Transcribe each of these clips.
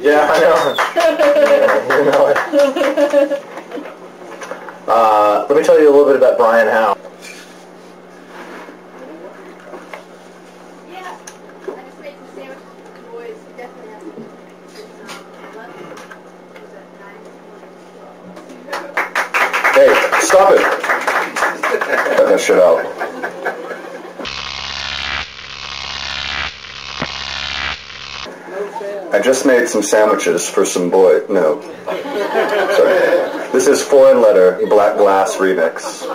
Yeah, I know. You know it. Let me tell you a little bit about Brian Howe. Yeah, I just made some sandwiches for the boys. You definitely have to eat. Hey, stop it! Cut that shit out. I just made some sandwiches for some boy. No. Sorry. This is Foreign Letter, Black Glass Remix.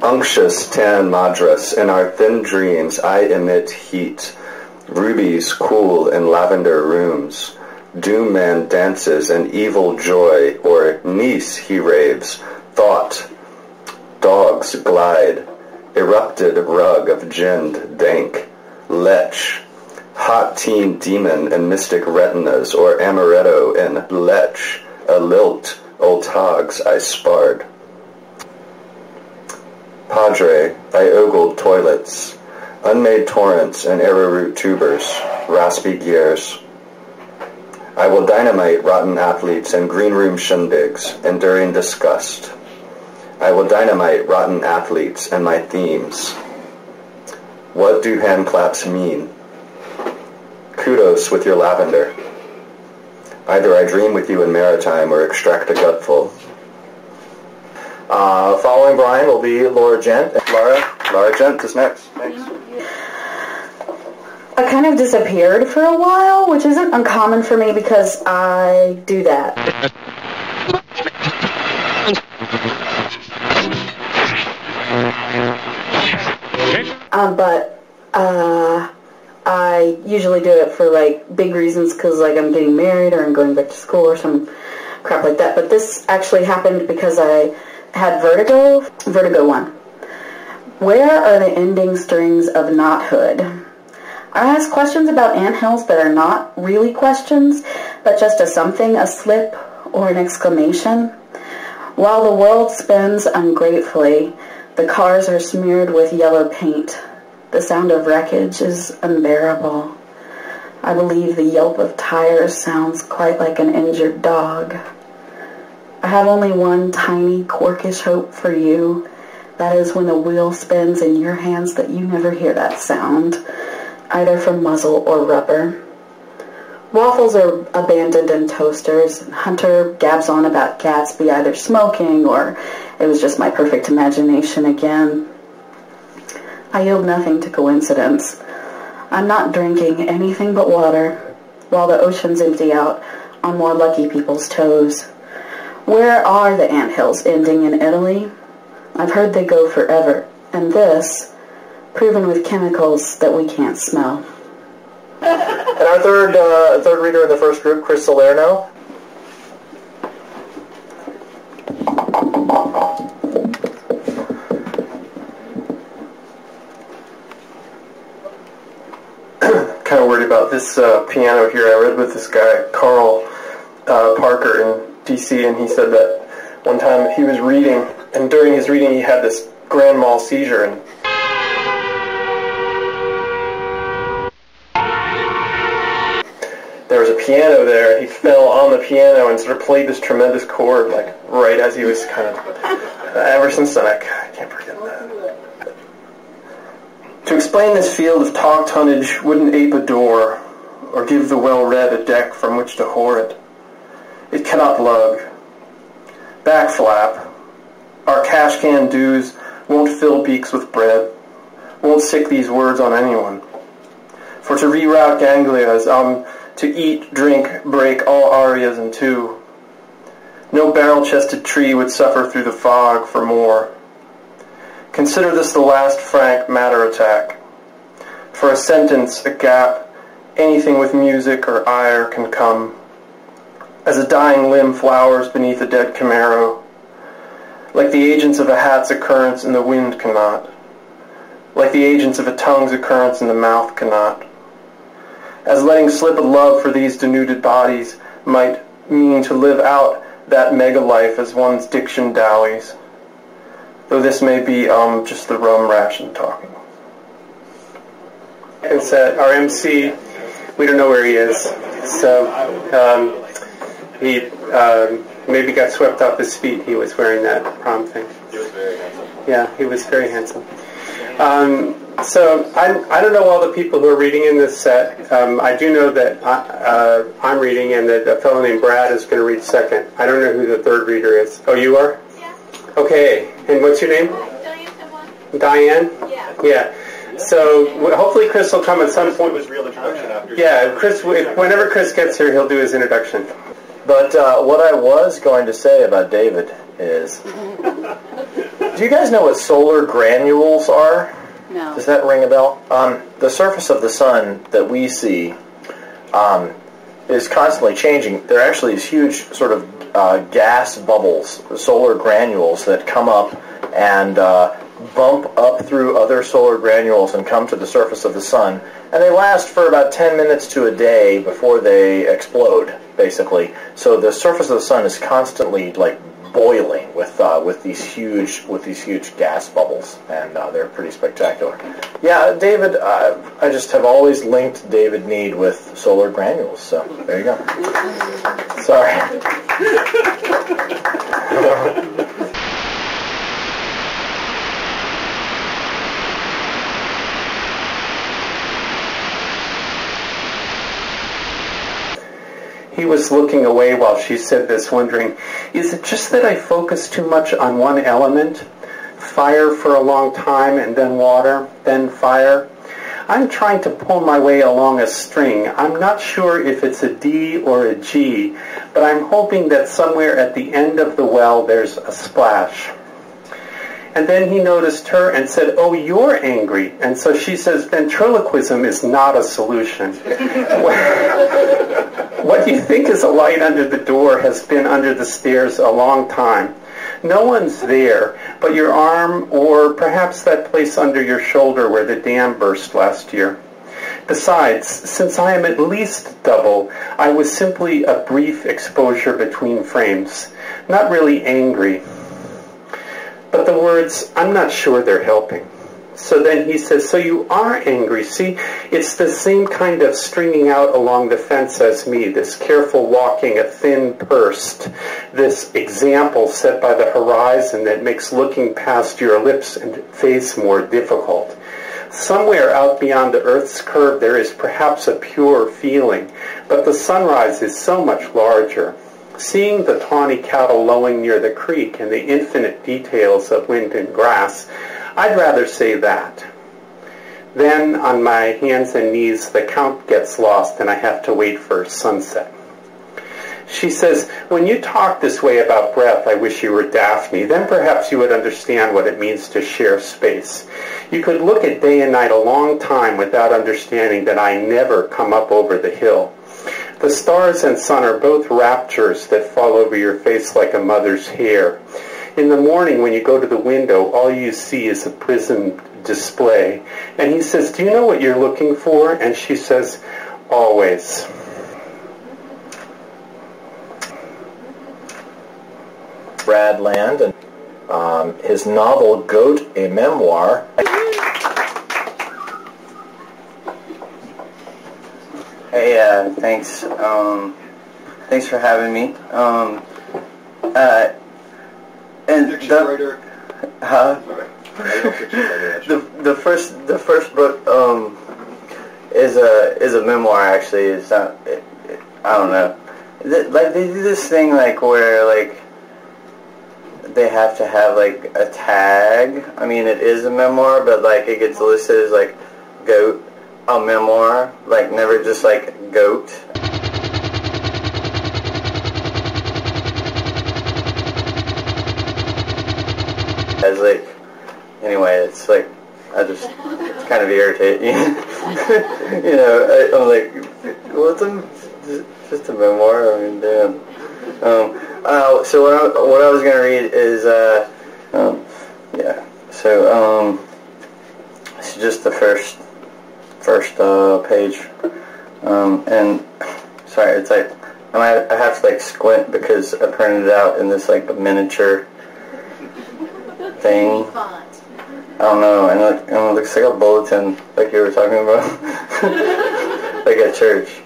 Unctuous tan madras, in our thin dreams I emit heat. Rubies cool in lavender rooms. Doom man dances in evil joy, or niece he raves. Thought. Dogs glide. Erupted rug of ginned dank. Lech. Hot teen demon in mystic retinas, or amaretto in lech, a lilt, old hogs I sparred. Padre, I ogled toilets, unmade torrents and arrowroot tubers, raspy gears. I will dynamite rotten athletes and green room shindigs, enduring disgust. I will dynamite rotten athletes and my themes. What do hand claps mean? Kudos with your lavender. Either I dream with you in maritime or extract a gutful. Following Brian will be Laura Jent. Laura Jent is next. Thanks. I kind of disappeared for a while, which isn't uncommon for me because I do that. I usually do it for like big reasons because like I'm getting married or I'm going back to school or some crap like that. But this actually happened because I had vertigo. Vertigo 1. Where are the ending strings of knothood? I ask questions about anthills that are not really questions, but just a something, a slip, or an exclamation. While the world spins ungratefully, the cars are smeared with yellow paint. The sound of wreckage is unbearable. I believe the yelp of tires sounds quite like an injured dog. I have only one tiny, quirkish hope for you. That is when the wheel spins in your hands that you never hear that sound, either from muzzle or rubber. Waffles are abandoned in toasters. Hunter gabs on about Gatsby either smoking or it was just my perfect imagination again. I yield nothing to coincidence. I'm not drinking anything but water, while the oceans empty out on more lucky people's toes. Where are the anthills ending in Italy? I've heard they go forever, and this, proven with chemicals that we can't smell. And our third reader in the first group, Chris Salerno. Kind of worried about this piano here. I read with this guy, Carl Parker in D.C., and he said that one time he was reading, and during his reading he had this grand mal seizure, and there was a piano there, and he fell on the piano and sort of played this tremendous chord, like right as he was kind of, ever since then I can't forget that. To explain this field of talk tonnage wouldn't ape a door, or give the well-read a deck from which to whore it. It cannot lug. Back flap. Our cash can dues won't fill beaks with bread, won't sick these words on anyone. For to reroute ganglias, to eat, drink, break all arias in two. No barrel-chested tree would suffer through the fog for more. Consider this the last frank matter attack. For a sentence, a gap, anything with music or ire can come. As a dying limb flowers beneath a dead Camaro. Like the agents of a hat's occurrence in the wind cannot. Like the agents of a tongue's occurrence in the mouth cannot. As letting slip a love for these denuded bodies might mean to live out that mega-life as one's diction dallies. Though this may be just the rum ration talking. It's our MC. We don't know where he is. So he maybe got swept off his feet. He was wearing that prom thing. He was very handsome. Yeah, he was very handsome. So I don't know all the people who are reading in this set. I do know that I'm reading, and that a fellow named Brad is going to read second. I don't know who the third reader is. Oh, you are? Yeah. Okay. And what's your name? Dianne Timblin. Dianne? Yeah. Yeah. So hopefully Chris will come at some point. His real introduction after. Yeah, Chris. Whenever Chris gets here, he'll do his introduction. But what I was going to say about David is, do you guys know what solar granules are? No. Does that ring a bell? The surface of the sun that we see is constantly changing. There are actually these huge sort of gas bubbles, solar granules, that come up and bump up through other solar granules and come to the surface of the sun. And they last for about 10 minutes to a day before they explode, basically. So the surface of the sun is constantly like boiling with these huge gas bubbles, and they're pretty spectacular. Yeah, David, I just have always linked David Need with solar granules. So there you go. Sorry. He was looking away while she said this, wondering, is it just that I focus too much on one element? Fire for a long time, and then water, then fire? I'm trying to pull my way along a string. I'm not sure if it's a D or a G, but I'm hoping that somewhere at the end of the well there's a splash. And then he noticed her and said, oh, you're angry. And so she says, ventriloquism is not a solution. What you think is a light under the door has been under the stairs a long time. No one's there, but your arm, or perhaps that place under your shoulder where the dam burst last year. Besides, since I am at least double, I was simply a brief exposure between frames, not really angry. But the words, I'm not sure they're helping. So then he says, so you are angry. See, it's the same kind of stringing out along the fence as me, this careful walking, a thin pursed, this example set by the horizon that makes looking past your lips and face more difficult. Somewhere out beyond the earth's curve there is perhaps a pure feeling, but the sunrise is so much larger. Seeing the tawny cattle lowing near the creek and the infinite details of wind and grass, I'd rather say that. Then, on my hands and knees, the count gets lost and I have to wait for sunset. She says, when you talk this way about breath, I wish you were Daphne. Then perhaps you would understand what it means to share space. You could look at day and night a long time without understanding that I never come up over the hill. The stars and sun are both raptures that fall over your face like a mother's hair. In the morning when you go to the window, all you see is a prism display. And he says, do you know what you're looking for? And she says, always. Brad Land, and his novel Goat, a Memoir. Hey, thanks. Thanks for having me. And Fiction writer. huh? The first book is a memoir. Actually, it's not. I don't know. Like they do this thing like where like they have to have like a tag. I mean, it is a memoir, but like it gets listed as like goat, a memoir, like never just like goat. As like, anyway, it's like, it's kind of irritating. You know, I'm like, well, it's just a memoir. I mean, damn. So what I was gonna read is, yeah. So it's just the first page, and sorry, it's like I have to like squint because I printed it out in this like miniature thing. I don't know, and it looks like a bulletin, like you were talking about, like at church.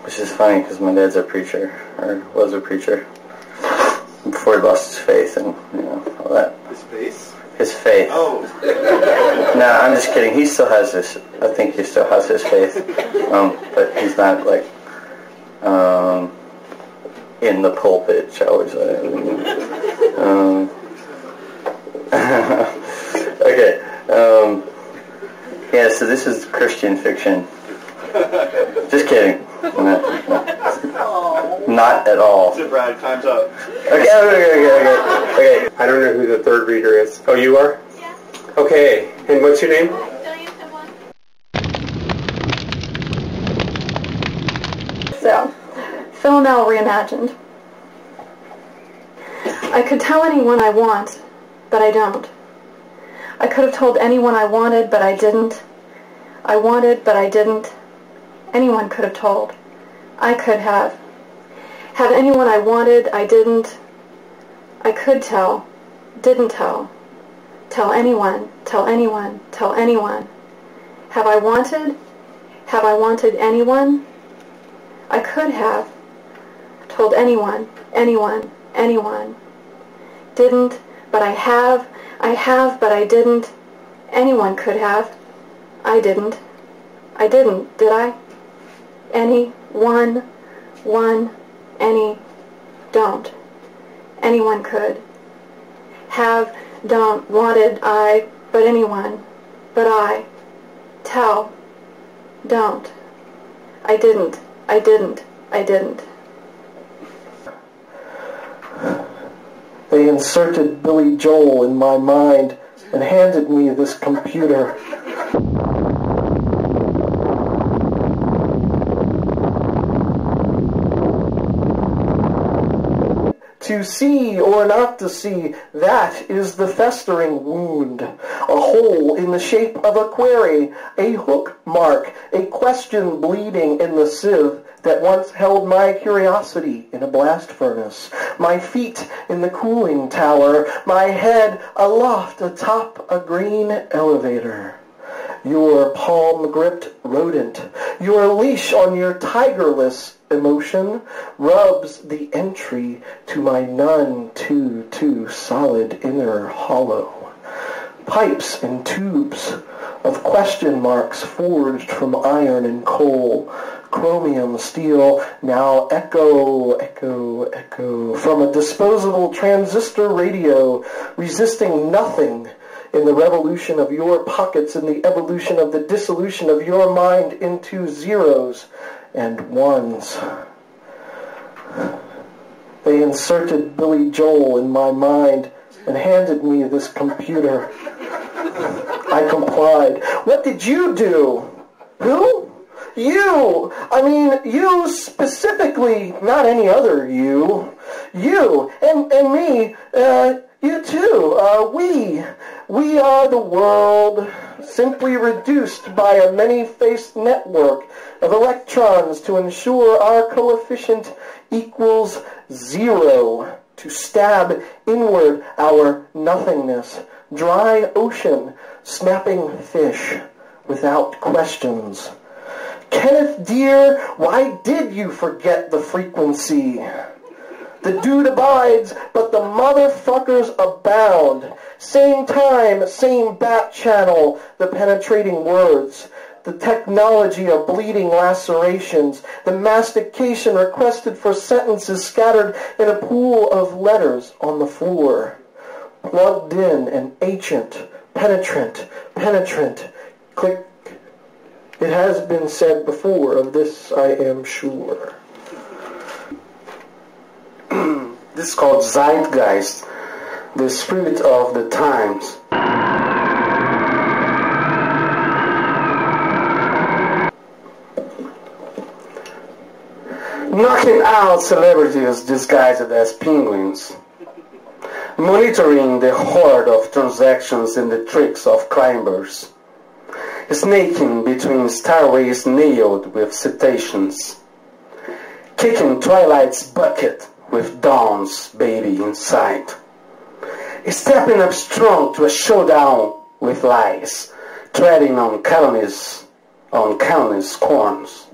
Which is funny because my dad's a preacher, or was a preacher, before he lost his faith and, you know, all that. His face? His faith. Oh. No, I'm just kidding. He still has his, I think he still has his faith. But he's not, like, in the pulpit, shall we say. Okay. Yeah, so this is Christian fiction. Just kidding. Not at all. That's it, Brad. Time's up. Okay. I don't know who the third reader is. Oh, you are? Yeah. Okay. And what's your name? Dianne Timblin. So, Phil Nell reimagined. I could tell anyone I want, but I don't. I could have told anyone I wanted, but I didn't. I wanted, but I didn't. Anyone could have told. I could have. Have anyone I wanted, I didn't. I could tell. Didn't tell. Tell anyone, tell anyone, tell anyone. Have I wanted? Have I wanted anyone? I could have. Told anyone, anyone, anyone. Didn't, but I have, but I didn't. Anyone could have. I didn't. I didn't, did I? Any, one, any, don't. Anyone could. Have, don't, wanted, I, but anyone, but I. Tell, don't. I didn't, I didn't, I didn't. They inserted Billy Joel in my mind and handed me this computer. To see or not to see, that is the festering wound. A hole in the shape of a query, a hook mark, a question bleeding in the sieve that once held my curiosity in a blast furnace, my feet in the cooling tower, my head aloft atop a green elevator. Your palm-gripped rodent, your leash on your tigerless emotion rubs the entry to my none too solid inner hollow. Pipes and tubes of question marks forged from iron and coal, chromium steel, now echo, echo, echo, from a disposable transistor radio, resisting nothing in the revolution of your pockets and the evolution of the dissolution of your mind into zeros and ones. They inserted Billy Joel in my mind and handed me this computer. I complied. What did you do? Who? You! I mean, you specifically, not any other you. You, and me, you too. We are the world, simply reduced by a many-faced network of electrons to ensure our coefficient equals 0, to stab inward our nothingness, dry ocean, snapping fish, without questions. Kenneth, dear, why did you forget the frequency? The dude abides, but the motherfuckers abound. Same time, same bat channel, the penetrating words, the technology of bleeding lacerations, the mastication requested for sentences scattered in a pool of letters on the floor. Plugged in and ancient, penetrant, click. It has been said before, of this I am sure. This is called Zeitgeist, the spirit of the times. Knocking out celebrities disguised as penguins. Monitoring the horde of transactions and the tricks of climbers. Snaking between starways nailed with cetaceans. Kicking Twilight's bucket with Dawn's baby inside. Stepping up strong to a showdown with lies, treading on countless corns.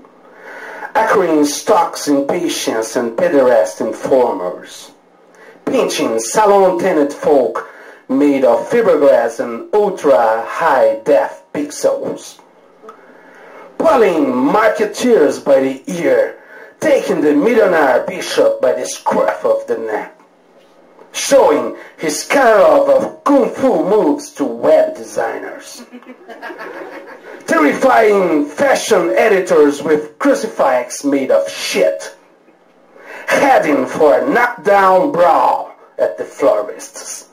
acquiring stocks in patience and pederast informers, pinching salon-tinted folk made of fiberglass and ultra-high-def pixels, pulling marketeers by the ear, taking the millionaire bishop by the scruff of the neck, showing his catalog of kung fu moves to web designers, terrifying fashion editors with crucifix made of shit, heading for a knockdown brawl at the florists,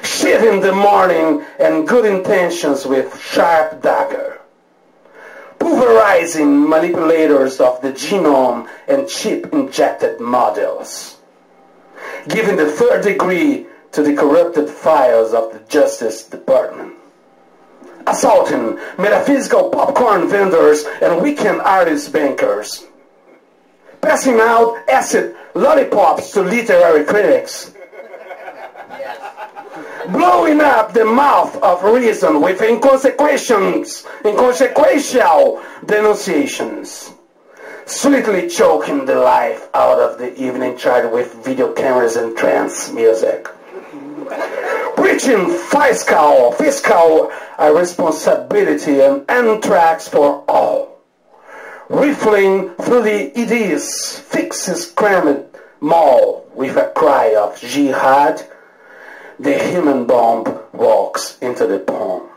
shiving the morning and good intentions with sharp dagger, pulverizing manipulators of the genome and chip-injected models, giving the third degree to the corrupted files of the Justice Department, assaulting metaphysical popcorn vendors and weekend artist bankers, passing out acid lollipops to literary critics, blowing up the mouth of reason with inconsequential denunciations, sweetly choking the life out of the evening child with video cameras and trance music, preaching fiscal responsibility and anthrax for all, riffling through the ED's fixes crammed mall with a cry of jihad. The human bomb walks into the poem.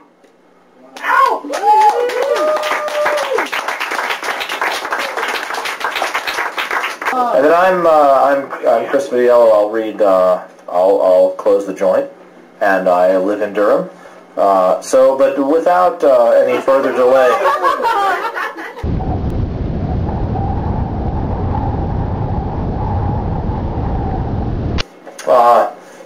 And then I'm Chris Vitiello. I'll read. I'll close the joint, and I live in Durham. But without any further delay.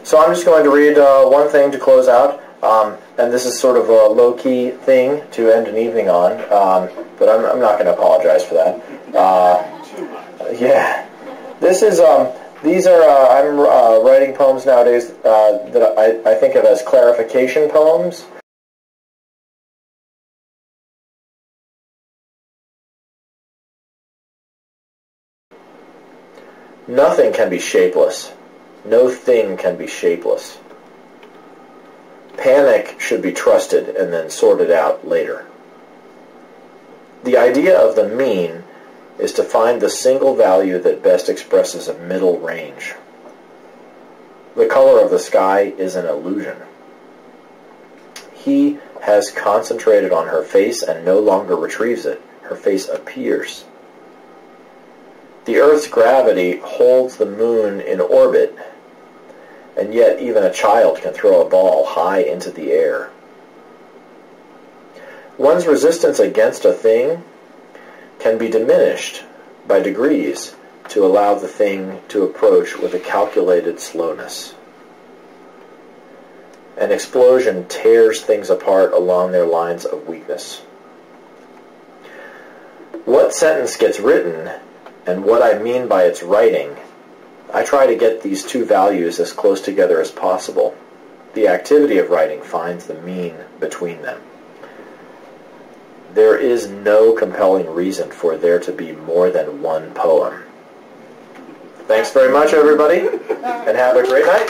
So I'm just going to read one thing to close out, and this is sort of a low-key thing to end an evening on, but I'm not going to apologize for that. Yeah, this is these are I'm writing poems nowadays that I think of as clarification poems. Nothing can be shapeless. No thing can be shapeless. Panic should be trusted and then sorted out later. The idea of the mean is to find the single value that best expresses a middle range. The color of the sky is an illusion. He has concentrated on her face and no longer retrieves it. Her face appears. The Earth's gravity holds the moon in orbit, and yet even a child can throw a ball high into the air. One's resistance against a thing can be diminished by degrees to allow the thing to approach with a calculated slowness. An explosion tears things apart along their lines of weakness. What sentence gets written and what I mean by its writing, I try to get these two values as close together as possible. The activity of writing finds the mean between them. There is no compelling reason for there to be more than one poem. Thanks very much, everybody, and have a great night.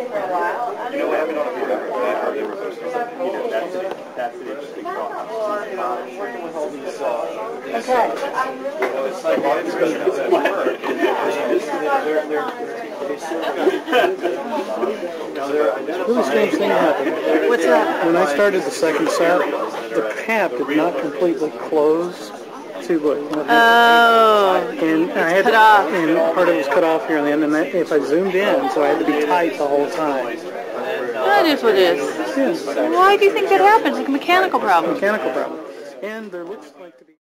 For a while. That's an interesting thought. Really strange thing happened. What's that? When I started the second set, the cap did not completely close to what. Oh, And I had cut off. and part of it was cut off here on the end, and if I zoomed in, so I had to be tight the whole time. that is what it is. Yes, Why do you think that happens? It's a mechanical problem. mechanical problem. And there looks like to be.